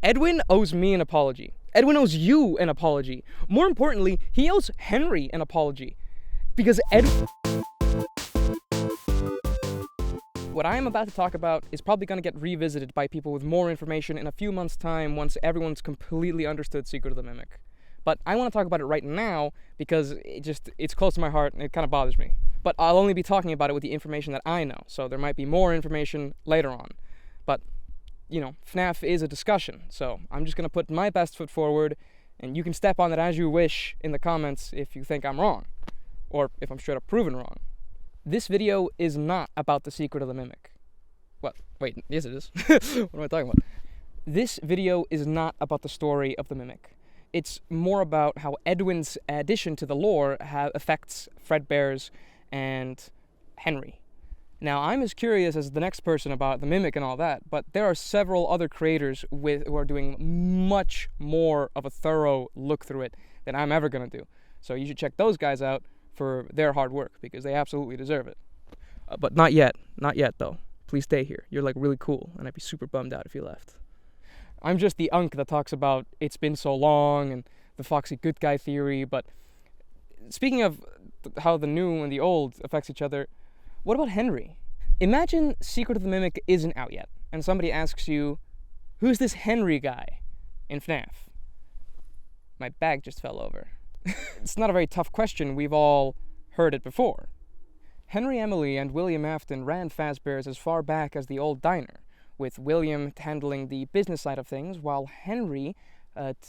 Edwin owes me an apology. Edwin owes you an apology. More importantly, he owes Henry an apology. Because what I am about to talk about is probably going to get revisited by people with more information in a few months' time once everyone's completely understood Secret of the Mimic. But I want to talk about it right now because it's close to my heart and it kind of bothers me. But I'll only be talking about it with the information that I know, so there might be more information later on. But, you know, Fnaf is a discussion, so I'm just going to put my best foot forward, and you can step on it as you wish in the comments if you think I'm wrong, or if I'm straight up proven wrong. This video is not about the Secret of the Mimic. What? Wait, yes it is. What am I talking about? This video is not about the story of the Mimic. It's more about how Edwin's addition to the lore affects Fredbear's and Henry. Now, I'm as curious as the next person about the Mimic and all that, but there are several other creators who are doing much more of a thorough look through it than I'm ever going to do. So you should check those guys out for their hard work, because they absolutely deserve it. But not yet though. Please stay here. You're like really cool, and I'd be super bummed out if you left. I'm just the unk that talks about it's been so long and the Foxy good guy theory, but speaking of how the new and the old affects each other, what about Henry? Imagine Secret of the Mimic isn't out yet, and somebody asks you, who's this Henry guy in Fnaf? My bag just fell over. It's not a very tough question, we've all heard it before. Henry Emily and William Afton ran Fazbear's as far back as the old diner, with William handling the business side of things, while Henry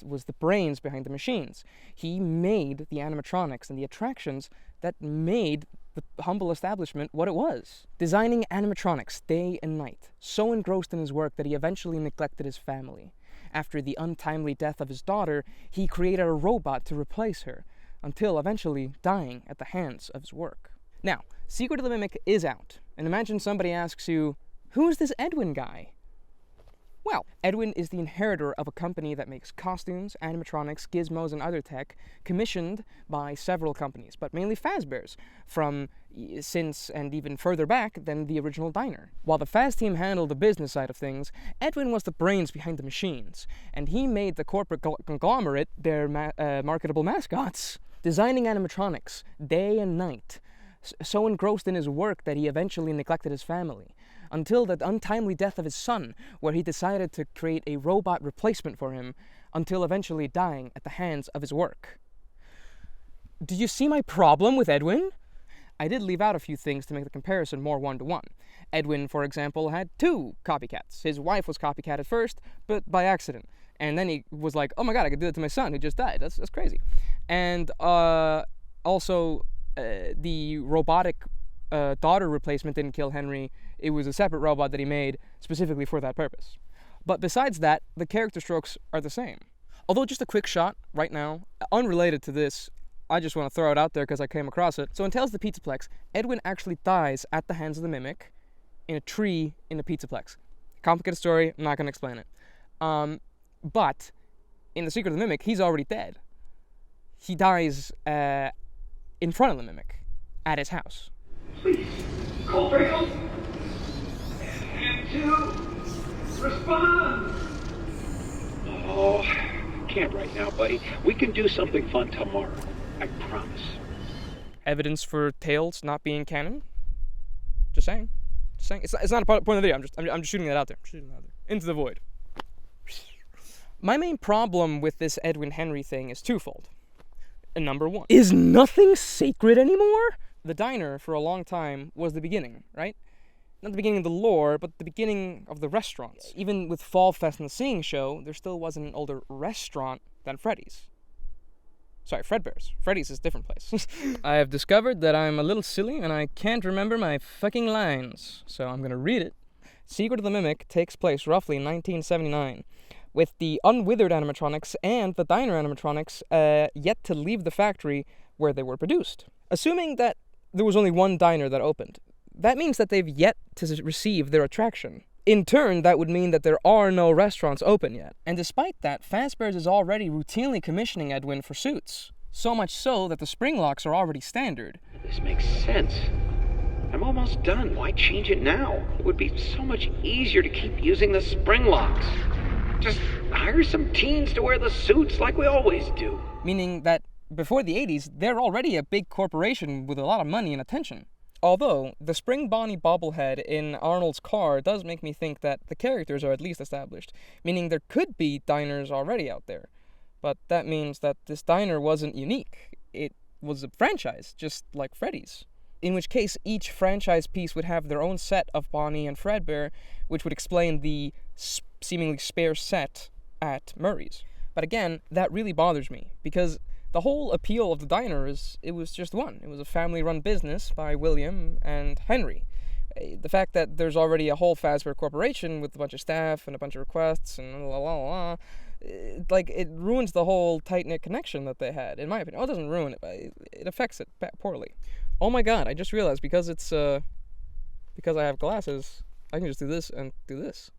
was the brains behind the machines. He made the animatronics and the attractions that made the humble establishment what it was. Designing animatronics day and night, so engrossed in his work that he eventually neglected his family. After the untimely death of his daughter, he created a robot to replace her, until eventually dying at the hands of his work. Now, Secret of the Mimic is out, and imagine somebody asks you, who's this Edwin guy? Well, Edwin is the inheritor of a company that makes costumes, animatronics, gizmos, and other tech, commissioned by several companies, but mainly Fazbear's, since and even further back than the original diner. While the Faz team handled the business side of things, Edwin was the brains behind the machines, and he made the corporate conglomerate their marketable mascots. Designing animatronics day and night, so engrossed in his work that he eventually neglected his family, until the untimely death of his son, where he decided to create a robot replacement for him, until eventually dying at the hands of his work. Do you see my problem with Edwin? I did leave out a few things to make the comparison more one-to-one. Edwin, for example, had 2 copycats. His wife was copycat at first, but by accident. And then he was like, oh my god, I could do that to my son who just died. That's crazy. And also, the robotic daughter replacement didn't kill Henry. It was a separate robot that he made specifically for that purpose. But besides that, the character strokes are the same. Although just a quick shot right now, unrelated to this, I just want to throw it out there because I came across it. So in Tales of the Pizzaplex, Edwin actually dies at the hands of the Mimic in a tree in the Pizzaplex. Complicated story, I'm not going to explain it. But in The Secret of the Mimic, he's already dead. He dies in front of the Mimic at his house. Please, call for help. And to respond. Oh, can't right now, buddy. We can do something fun tomorrow. I promise. Evidence for Tales not being canon? Just saying. It's not a point of the video. I'm just shooting that out there. Into the void. My main problem with this Edwin Henry thing is twofold. And number 1. Is nothing sacred anymore? The diner, for a long time, was the beginning, right? Not the beginning of the lore, but the beginning of the restaurants. Even with Fall Fest and the Singing Show, there still wasn't an older restaurant than Freddy's. Sorry, Fredbear's. Freddy's is a different place. I have discovered that I'm a little silly and I can't remember my fucking lines, so I'm gonna read it. Secret of the Mimic takes place roughly in 1979, with the unwithered animatronics and the diner animatronics yet to leave the factory where they were produced. Assuming that there was only one diner that opened, that means that they've yet to receive their attraction. In turn, that would mean that there are no restaurants open yet. And despite that, Fazbear's is already routinely commissioning Edwin for suits. So much so that the spring locks are already standard. This makes sense. I'm almost done. Why change it now? It would be so much easier to keep using the spring locks. Just hire some teens to wear the suits like we always do. Meaning that before the 80s, they're already a big corporation with a lot of money and attention. Although, the Spring Bonnie bobblehead in Arnold's car does make me think that the characters are at least established, meaning there could be diners already out there. But that means that this diner wasn't unique. It was a franchise, just like Freddy's. In which case, each franchise piece would have their own set of Bonnie and Fredbear, which would explain the seemingly spare set at Murray's. But again, that really bothers me, because the whole appeal of the diner is it was just one. It was a family-run business by William and Henry. The fact that there's already a whole Fazbear corporation with a bunch of staff and a bunch of requests and it ruins the whole tight-knit connection that they had, in my opinion. Well, it doesn't ruin it, but it affects it poorly. Oh my god, I just realized because I have glasses, I can just do this and do this.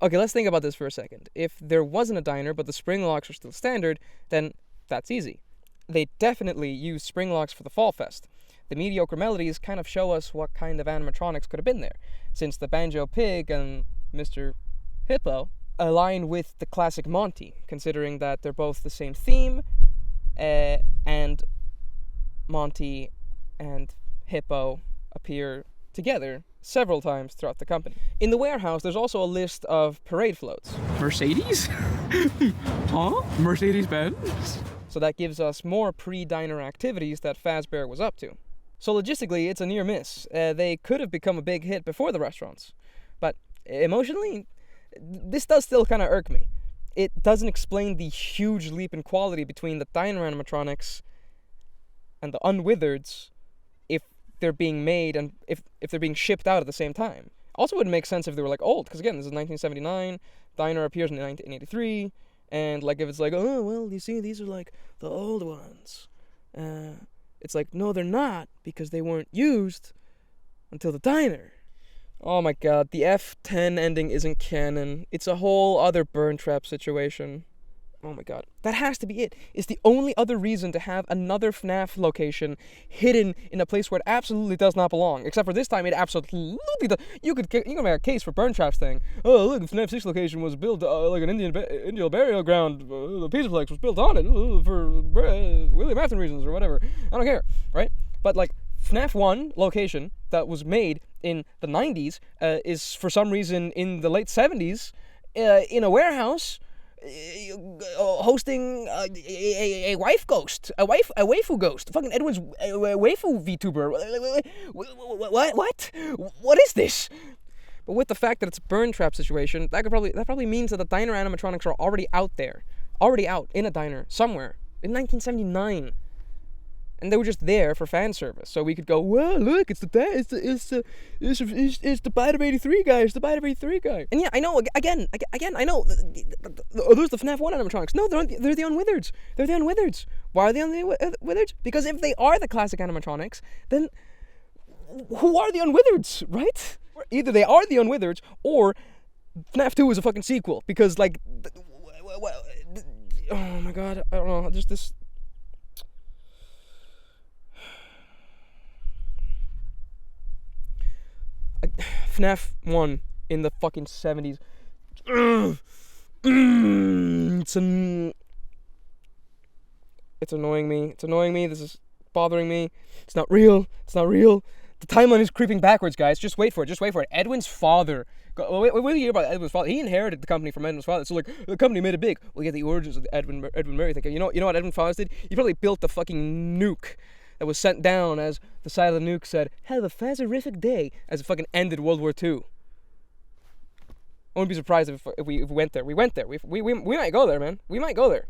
Okay, let's think about this for a second. If there wasn't a diner, but the spring locks are still standard, then that's easy. They definitely used spring locks for the Fall Fest. The mediocre melodies kind of show us what kind of animatronics could have been there, since the Banjo Pig and Mr. Hippo align with the classic Monty, considering that they're both the same theme, and Monty and Hippo appear together several times throughout the company. In the warehouse, there's also a list of parade floats. Mercedes? Huh? Mercedes-Benz? So that gives us more pre-diner activities that Fazbear was up to. So logistically, it's a near miss. They could have become a big hit before the restaurants. But emotionally, this does still kind of irk me. It doesn't explain the huge leap in quality between the diner animatronics and the Unwithereds if they're being made and if they're being shipped out at the same time. Also wouldn't make sense if they were like old, because again, this is 1979, Diner appears in 1983, and like if it's like, oh, well, you see, these are like the old ones. It's like, no, they're not, because they weren't used until the diner. Oh my god, the F10 ending isn't canon. It's a whole other burn trap situation. Oh my god. That has to be it. It's the only other reason to have another Fnaf location hidden in a place where it absolutely does not belong. Except for this time, it absolutely does. You can make a case for burn traps thing. Oh, look, the Fnaf 6 location was built like an Indian burial ground. The Pizzaplex was built on it for William Afton reasons or whatever. I don't care, right? But like, Fnaf 1 location that was made in the 90s is for some reason in the late 70s in a warehouse hosting a wife ghost, a waifu ghost, fucking Edwin's waifu VTuber. What is this? But with the fact that it's a burn trap situation, that probably means that the diner animatronics are already out in a diner somewhere in 1979. And they were just there for fan service, so we could go, well, look, it's the Bite of 83 guy, it's the Bite of 83 guy. And yeah, I know, again, I know, those are the FNAF 1 animatronics. No, they're the Unwithereds. They're the Unwithereds. Why are they Unwithereds? Because if they are the classic animatronics, then who are the Unwithereds, right? Either they are the Unwithereds, or FNAF 2 is a fucking sequel, because, like, oh my god, I don't know, just this... FNAF 1 in the fucking 70s. It's annoying me. This is bothering me. It's not real. The timeline is creeping backwards, guys. Just wait for it. Edwin's father. Wait till you hear about Edwin's father. He inherited the company from Edwin's father. So, like, the company made it big. We get the origins of the Edwin Murray thing. You know what Edwin's father did? He probably built the fucking nuke that was sent down as the side of the nuke said, have a phaserific day, as it fucking ended World War II. I wouldn't be surprised if we went there. We went there. We might go there, man. We might go there.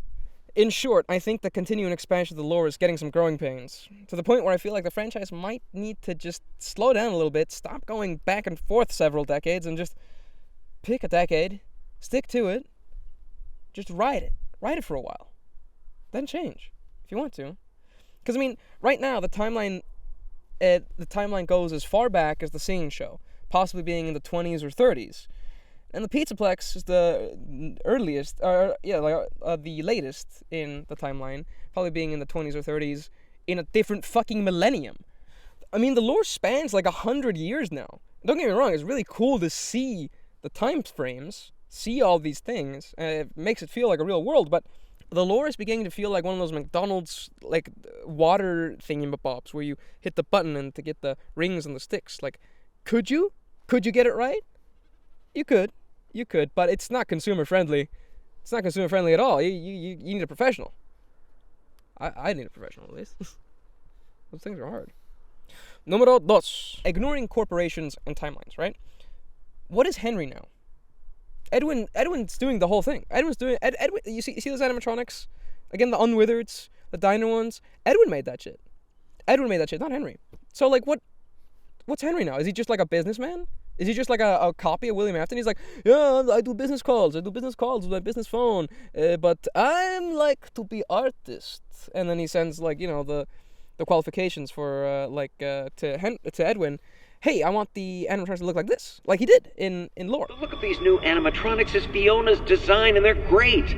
In short, I think the continuing expansion of the lore is getting some growing pains, to the point where I feel like the franchise might need to just slow down a little bit, stop going back and forth several decades, and just pick a decade, stick to it, just ride it for a while, then change, if you want to. Because, I mean, right now, the timeline goes as far back as the Singing Show, possibly being in the 20s or 30s. And the Pizzaplex is the earliest, the latest in the timeline, probably being in the 20s or 30s, in a different fucking millennium. I mean, the lore spans like 100 years now. Don't get me wrong, it's really cool to see the time frames, see all these things, and it makes it feel like a real world, but the lore is beginning to feel like one of those McDonald's, like, water thingamabobs where you hit the button and to get the rings and the sticks. Like, could you? Could you get it right? You could, but it's not consumer friendly. It's not consumer friendly at all. You need a professional. I need a professional, at least. Those things are hard. Número dos. Ignoring corporations and timelines, right? What is Henry now? Edwin's doing the whole thing. Edwin, you see those animatronics? Again, the Unwithereds, the Diner ones? Edwin made that shit. Not Henry. So, like, what's Henry now? Is he just like a businessman? Is he just like a copy of William Afton? He's like, yeah, I do business calls with my business phone, but I'm like to be artist. And then he sends, like, you know, the qualifications for to Edwin. Hey, I want the animatronics to look like this, like he did in lore. Look at these new animatronics. It's Fiona's design, and they're great.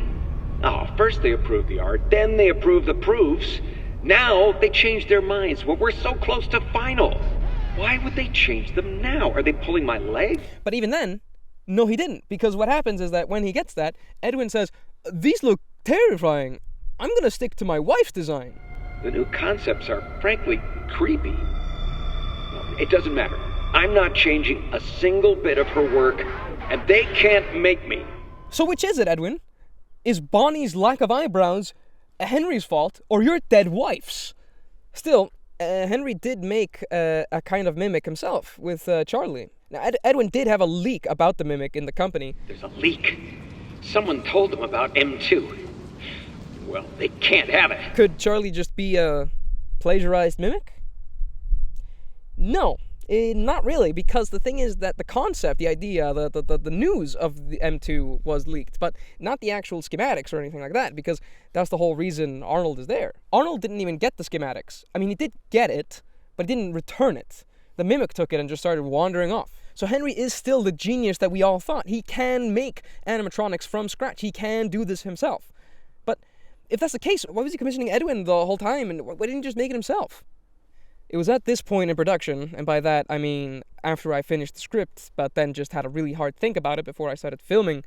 Oh, first they approve the art, then they approve the proofs. Now they change their minds. Well, we're so close to final. Why would they change them now? Are they pulling my leg? But even then, no, he didn't. Because what happens is that when he gets that, Edwin says, these look terrifying. I'm going to stick to my wife's design. The new concepts are, frankly, creepy. No, it doesn't matter. I'm not changing a single bit of her work, and they can't make me. So which is it, Edwin? Is Bonnie's lack of eyebrows Henry's fault, or your dead wife's? Still, Henry did make a kind of mimic himself with Charlie. Now, Edwin did have a leak about the mimic in the company. There's a leak. Someone told them about M2. Well, they can't have it. Could Charlie just be a plagiarized mimic? No, not really, because the thing is that the concept, the idea, the news of the M2 was leaked, but not the actual schematics or anything like that, because that's the whole reason Arnold is there. Arnold didn't even get the schematics. I mean, he did get it, but he didn't return it. The mimic took it and just started wandering off. So Henry is still the genius that we all thought. He can make animatronics from scratch. He can do this himself. But if that's the case, why was he commissioning Edwin the whole time, and why didn't he just make it himself? It was at this point in production, and by that I mean after I finished the script, but then just had a really hard think about it before I started filming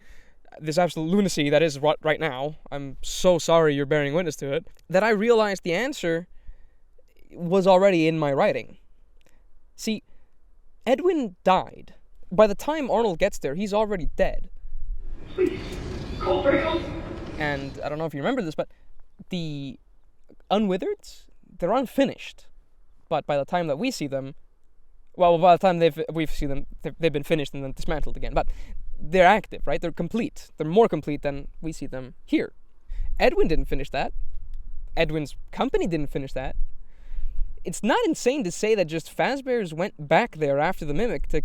this absolute lunacy that is right now. I'm so sorry you're bearing witness to it. That I realized the answer was already in my writing. See, Edwin died. By the time Arnold gets there, he's already dead. Please, call for help. And I don't know if you remember this, but the Unwithereds, they're unfinished. But by the time that we see them, well, by the time we've seen them, they've been finished and then dismantled again. But they're active, right? They're complete. They're more complete than we see them here. Edwin didn't finish that. Edwin's company didn't finish that. It's not insane to say that just Fazbear's went back there after the Mimic to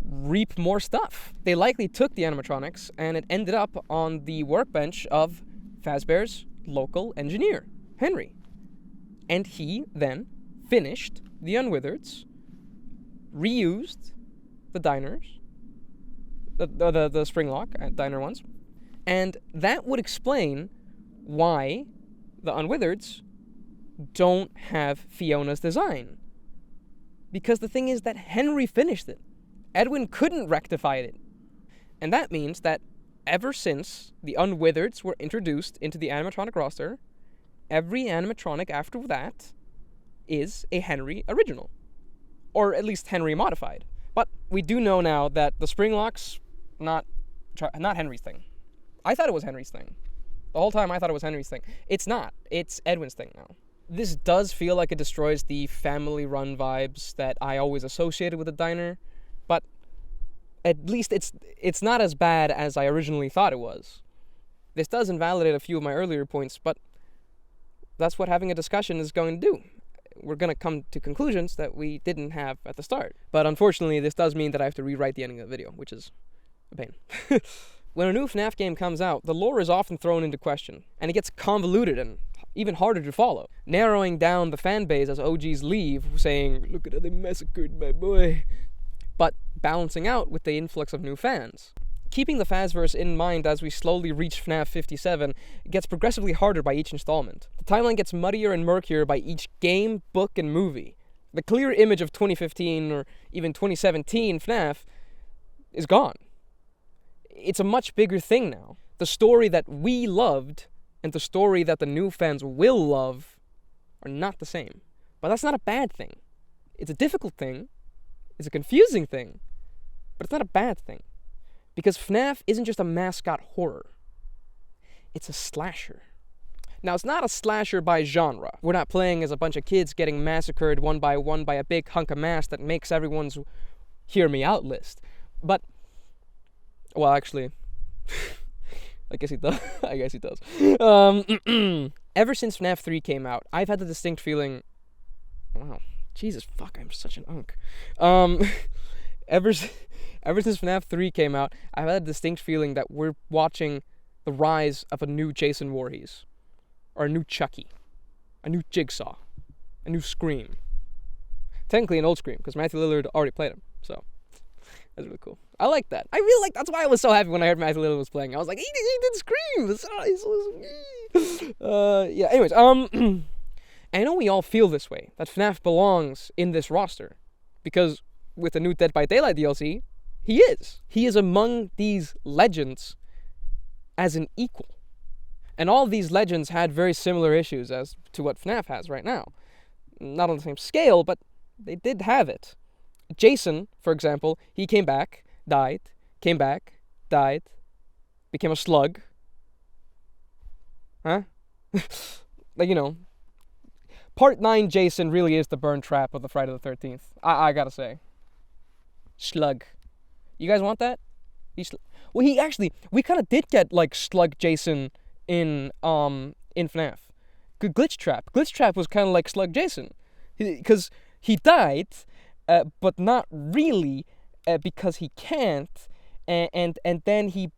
reap more stuff. They likely took the animatronics, and it ended up on the workbench of Fazbear's local engineer, Henry. And he then finished the Unwithereds, reused the diners, the Springlock diner ones, and that would explain why the Unwithereds don't have Fiona's design. Because the thing is that Henry finished it. Edwin couldn't rectify it. And that means that ever since the Unwithereds were introduced into the animatronic roster, every animatronic after that is a Henry original. Or at least Henry modified. But we do know now that the Springlock's not Henry's thing. I thought it was Henry's thing. The whole time I thought it was Henry's thing. It's not. It's Edwin's thing now. This does feel like it destroys the family-run vibes that I always associated with the diner, but at least it's not as bad as I originally thought it was. This does invalidate a few of my earlier points, but that's what having a discussion is going to do. We're going to come to conclusions that we didn't have at the start. But unfortunately, this does mean that I have to rewrite the ending of the video, which is a pain. When a new Fnaf game comes out, the lore is often thrown into question, and it gets convoluted and even harder to follow, narrowing down the fan base as OGs leave, saying, "Look at how they massacred my boy," but balancing out with the influx of new fans. Keeping the Fazverse in mind as we slowly reach FNAF 57 gets progressively harder by each installment. The timeline gets muddier and murkier by each game, book, and movie. The clear image of 2015 or even 2017 FNAF is gone. it's a much bigger thing now. The story that we loved and the story that the new fans will love are not the same. But that's not a bad thing. It's a difficult thing. It's a confusing thing. But it's not a bad thing. Because Fnaf isn't just a mascot horror. It's a slasher. Now, it's not a slasher by genre. We're not playing as a bunch of kids getting massacred one by a big hunk of mass that makes everyone's hear me out list. But, well, actually, I guess he does. I guess he does. Ever since FNAF 3 came out, I've had the distinct feeling... Wow. Jesus, fuck, I'm such an unk. Ever since FNAF 3 came out, I've had a distinct feeling that we're watching the rise of a new Jason Voorhees. Or a new Chucky. A new Jigsaw. A new Scream. Technically an old Scream, because Matthew Lillard already played him, so... That's really cool. I like that. I really like. That's why I was so happy when I heard Matthew Lillard was playing. I was like, he did Scream. Yeah. Anyways, I know we all feel this way. That FNAF belongs in this roster, because with the new Dead by Daylight DLC, he is. He is among these legends as an equal, and all these legends had very similar issues as to what FNAF has right now. Not on the same scale, but they did have it. Jason, for example, he came back, died, came back, died, became a slug. Huh? Like, you know, Part 9 Jason really is the burn trap of the Friday the 13th. I gotta say. Slug. You guys want that? Well, we kind of did get, like, Slug Jason in FNAF. Glitch Trap. Glitch Trap was kind of like Slug Jason. Because he died... but not really, because he can't, and then he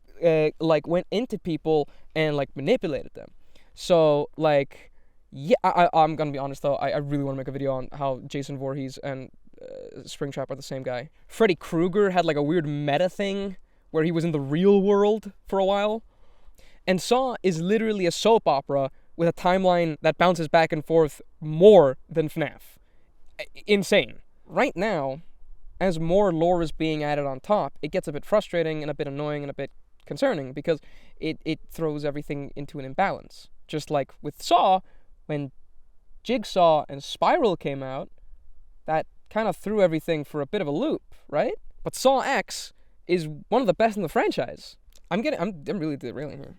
like went into people and like manipulated them. So like, yeah, I'm gonna be honest though. I really want to make a video on how Jason Voorhees and Springtrap are the same guy. Freddy Krueger had like a weird meta thing where he was in the real world for a while, and Saw is literally a soap opera with a timeline that bounces back and forth more than FNAF. Insane. Right now, as more lore is being added on top, it gets a bit frustrating and a bit annoying and a bit concerning because it throws everything into an imbalance. Just like with Saw, when Jigsaw and Spiral came out, that kind of threw everything for a bit of a loop, right? But Saw X is one of the best in the franchise. I'm really derailing here.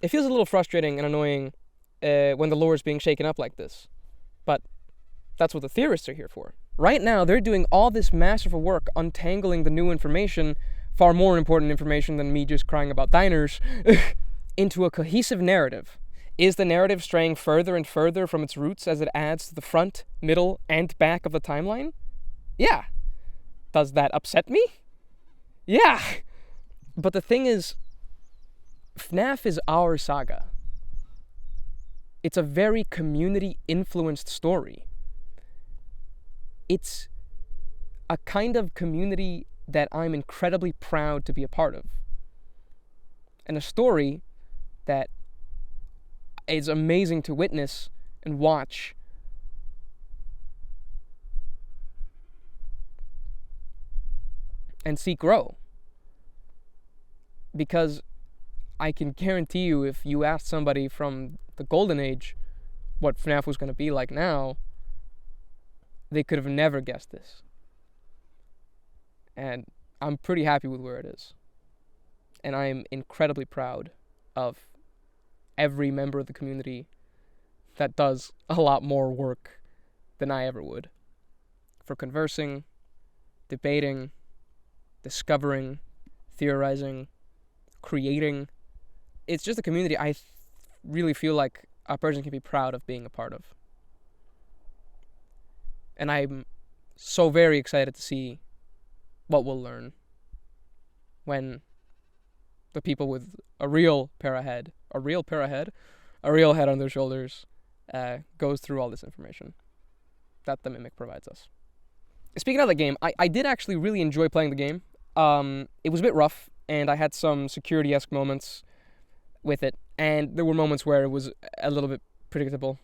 It feels a little frustrating and annoying when the lore is being shaken up like this. But that's what the theorists are here for. Right now, they're doing all this masterful work untangling the new information, far more important information than me just crying about diners, into a cohesive narrative. Is the narrative straying further and further from its roots as it adds to the front, middle, and back of the timeline? Yeah. Does that upset me? Yeah. But the thing is, FNAF is our saga. It's a very community-influenced story. It's a kind of community that I'm incredibly proud to be a part of. And a story that is amazing to witness and watch. And see grow. Because I can guarantee you, if you asked somebody from the Golden Age what FNAF was going to be like now, they could have never guessed this. And I'm pretty happy with where it is. And I am incredibly proud of every member of the community that does a lot more work than I ever would. For conversing, debating, discovering, theorizing, creating. It's just a community I really feel like a person can be proud of being a part of. And I'm so very excited to see what we'll learn when the people with a real head on their shoulders goes through all this information that the Mimic provides us. Speaking of the game, I did actually really enjoy playing the game. It was a bit rough, and I had some security-esque moments with it, and there were moments where it was a little bit predictable,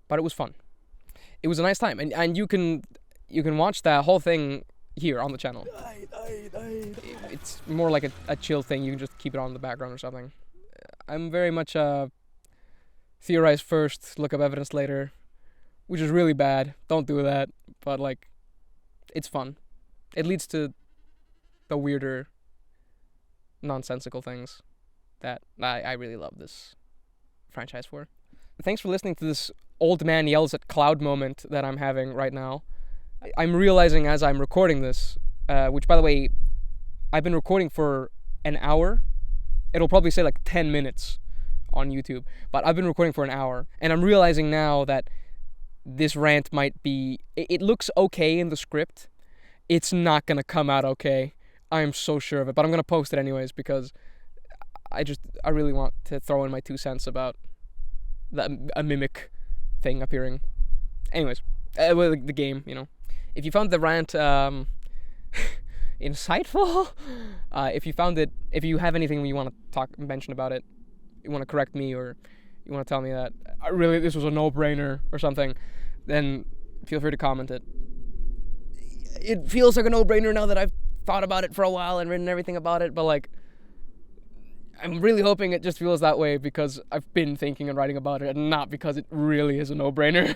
but it was fun. It was a nice time, and you can watch that whole thing here on the channel. It's more like a chill thing. You can just keep it on in the background or something. I'm very much theorize first, look up evidence later, which is really bad. Don't do that. But like, it's fun. It leads to the weirder, nonsensical things that I really love this franchise for. Thanks for listening to this old man yells at cloud moment that I'm having right now. I'm realizing as I'm recording this, which by the way, I've been recording for an hour. It'll probably say like 10 minutes on YouTube, but I've been recording for an hour, and I'm realizing now that this rant might be, it looks okay in the script. It's not gonna come out okay. I'm so sure of it, but I'm gonna post it anyways because I really want to throw in my 2 cents about a mimic thing appearing. Anyways, well, the game, you know. If you found the rant insightful, if you have anything you want to mention about it, you want to correct me or you want to tell me that really this was a no-brainer or something, then feel free to comment it. It feels like a no-brainer now that I've thought about it for a while and written everything about it, but like, I'm really hoping it just feels that way because I've been thinking and writing about it and not because it really is a no-brainer.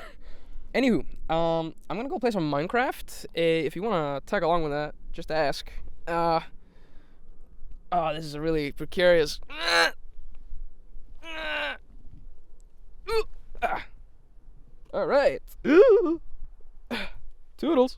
Anywho, I'm gonna go play some Minecraft. If you wanna tag along with that, just ask. This is a really precarious. All right. Toodles.